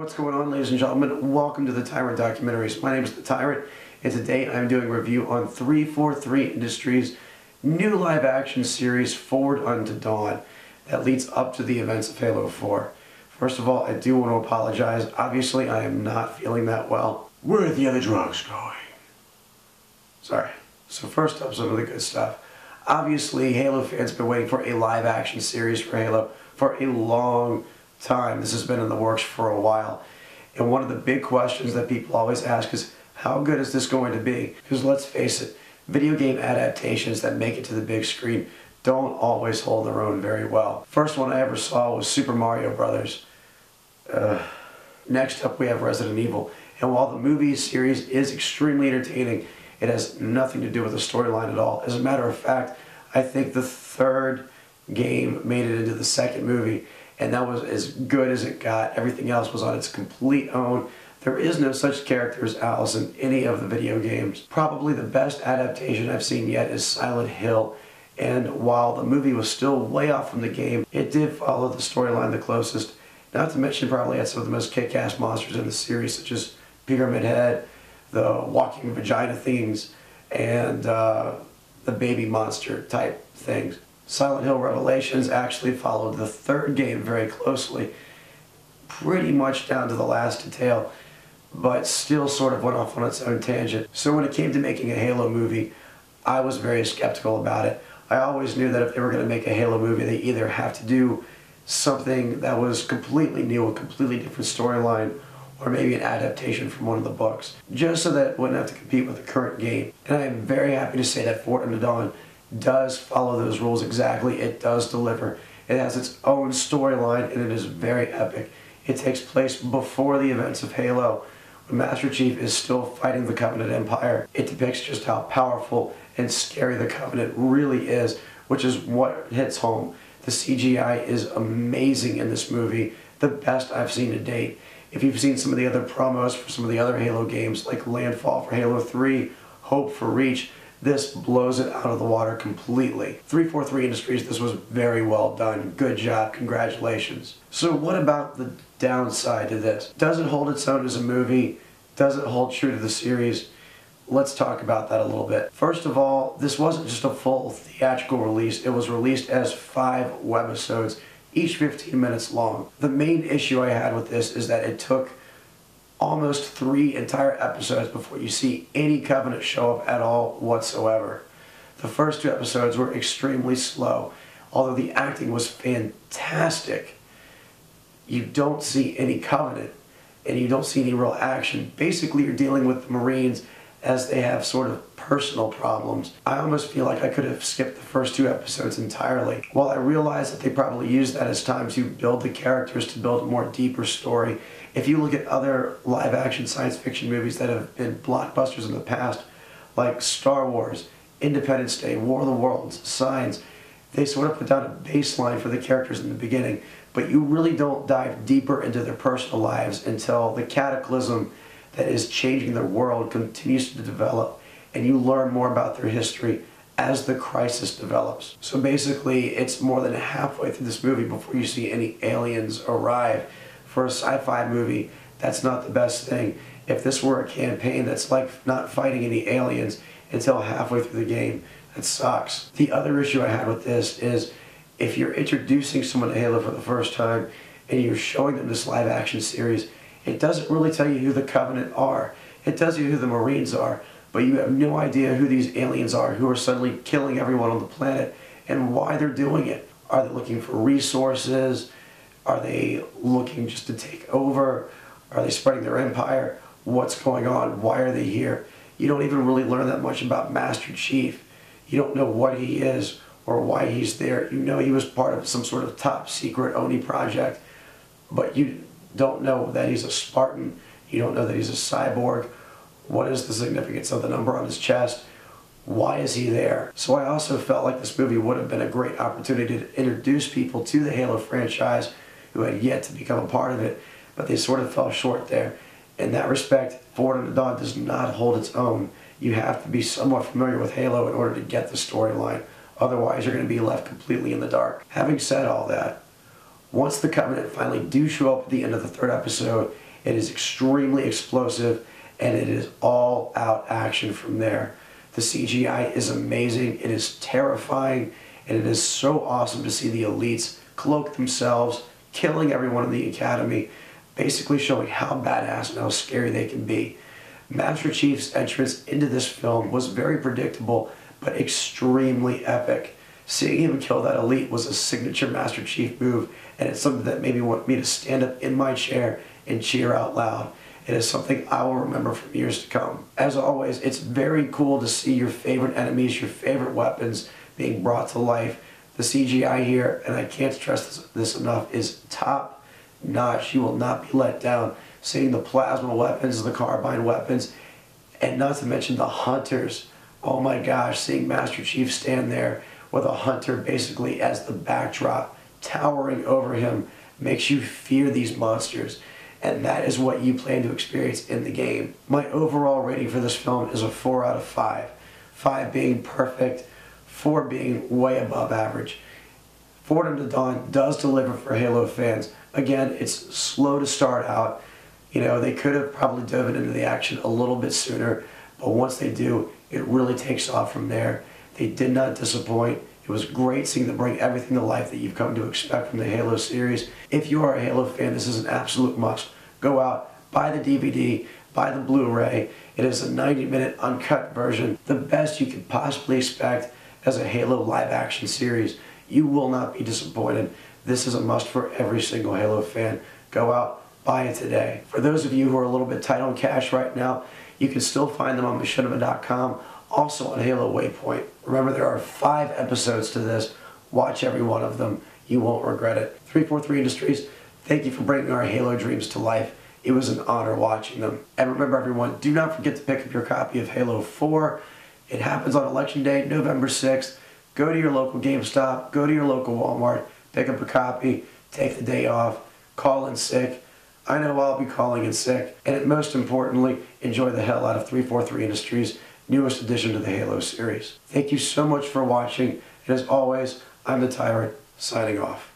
What's going on, ladies and gentlemen? Welcome to the Tyrant documentaries. My name is the Tyrant, and today I'm doing a review on 343 Industries' new live-action series, Forward Unto Dawn, that leads up to the events of Halo 4. First of all, I do want to apologize. Obviously, I am not feeling that well. Where are the other drugs going? Sorry. So first up, some of the good stuff. Obviously, Halo fans have been waiting for a live-action series for Halo for a long time. This has been in the works for a while. And one of the big questions that people always ask is, how good is this going to be? Because let's face it, video game adaptations that make it to the big screen don't always hold their own very well. First one I ever saw was Super Mario Brothers. Next up we have Resident Evil. And while the movie series is extremely entertaining, it has nothing to do with the storyline at all. As a matter of fact, I think the third game made it into the second movie, and that was as good as it got. Everything else was on its complete own. There is no such character as Alice in any of the video games. Probably the best adaptation I've seen yet is Silent Hill, and while the movie was still way off from the game, it did follow the storyline the closest. Not to mention probably had some of the most kick-ass monsters in the series, such as Pyramid Head, the walking vagina things, and the baby monster type things. Silent Hill Revelations actually followed the third game very closely, pretty much down to the last detail, but still sort of went off on its own tangent. So when it came to making a Halo movie, I was very skeptical about it. I always knew that if they were going to make a Halo movie, they either have to do something that was completely new, a completely different storyline, or maybe an adaptation from one of the books, just so that it wouldn't have to compete with the current game. And I am very happy to say that Forward Unto Dawn does follow those rules exactly. It does deliver. It has its own storyline, and it is very epic. It takes place before the events of Halo, when Master Chief is still fighting the Covenant Empire. It depicts just how powerful and scary the Covenant really is, which is what hits home. The CGI is amazing in this movie, the best I've seen to date. If you've seen some of the other promos for some of the other Halo games, like Landfall for Halo 3, Hope for Reach, this blows it out of the water completely. 343 Industries, this was very well done. Good job, congratulations. So what about the downside to this? Does it hold its own as a movie? Does it hold true to the series? Let's talk about that a little bit. First of all, this wasn't just a full theatrical release. It was released as 5 webisodes, each 15 minutes long. The main issue I had with this is that it took almost 3 entire episodes before you see any Covenant show up at all whatsoever. The first 2 episodes were extremely slow. Although the acting was fantastic, you don't see any Covenant, and you don't see any real action. Basically, you're dealing with the Marines as they have sort of personal problems. I almost feel like I could have skipped the first 2 episodes entirely. While I realize that they probably used that as time to build the characters, to build a more deeper story, if you look at other live-action science fiction movies that have been blockbusters in the past, like Star Wars, Independence Day, War of the Worlds, Signs, they sort of put down a baseline for the characters in the beginning, but you really don't dive deeper into their personal lives until the cataclysm that is changing their world continues to develop, and you learn more about their history as the crisis develops. So basically, it's more than halfway through this movie before you see any aliens arrive. For a sci-fi movie, that's not the best thing. If this were a campaign that's like not fighting any aliens until halfway through the game, that sucks. The other issue I had with this is, if you're introducing someone to Halo for the first time and you're showing them this live action series, it doesn't really tell you who the Covenant are. It tells you who the Marines are, but you have no idea who these aliens are who are suddenly killing everyone on the planet and why they're doing it. Are they looking for resources? Are they looking just to take over? Are they spreading their empire? What's going on? Why are they here? You don't even really learn that much about Master Chief. You don't know what he is or why he's there. You know he was part of some sort of top secret Oni project, but you don't know that he's a Spartan. You don't know that he's a cyborg. What is the significance of the number on his chest? Why is he there? So I also felt like this movie would have been a great opportunity to introduce people to the Halo franchise who had yet to become a part of it, but they sort of fell short there. In that respect, Forward Unto Dawn does not hold its own. You have to be somewhat familiar with Halo in order to get the storyline. Otherwise, you're going to be left completely in the dark. Having said all that, once the Covenant finally do show up at the end of the 3rd episode, It is extremely explosive, and it is all out action from there. The CGI is amazing, it is terrifying, and it is so awesome to see the elites cloak themselves, killing everyone in the academy, basically showing how badass and how scary they can be. Master Chief's entrance into this film was very predictable, but extremely epic. Seeing him kill that elite was a signature Master Chief move, and it's something that made me want me to stand up in my chair and cheer out loud. It is something I will remember for years to come. As always, it's very cool to see your favorite enemies, your favorite weapons being brought to life. The CGI here, and I can't stress this enough, is top notch. You will not be let down. Seeing the plasma weapons, the carbine weapons, and not to mention the hunters. Oh my gosh, seeing Master Chief stand there with a hunter basically as the backdrop, towering over him, makes you fear these monsters. And that is what you plan to experience in the game. My overall rating for this film is a 4 out of 5. 5 being perfect, 4 being way above average. Forward Unto Dawn does deliver for Halo fans. Again, it's slow to start out. You know, they could have probably dove into the action a little bit sooner, but once they do, it really takes off from there. They did not disappoint. It was great seeing them bring everything to life that you've come to expect from the Halo series. If you are a Halo fan, this is an absolute must. Go out, buy the DVD, buy the Blu-ray. It is a 90-minute uncut version, the best you could possibly expect as a Halo live-action series. You will not be disappointed. This is a must for every single Halo fan. Go out, buy it today. For those of you who are a little bit tight on cash right now, you can still find them on machinima.com, also on Halo Waypoint. Remember, there are 5 episodes to this. Watch every one of them. You won't regret it. 343 Industries, thank you for bringing our Halo dreams to life. It was an honor watching them. And remember everyone, do not forget to pick up your copy of Halo 4. It happens on Election Day, November 6th. Go to your local GameStop, go to your local Walmart, pick up a copy, take the day off, call in sick. I know I'll be calling in sick. And most importantly, enjoy the hell out of 343 Industries' newest addition to the Halo series. Thank you so much for watching. And as always, I'm the Tyrant, signing off.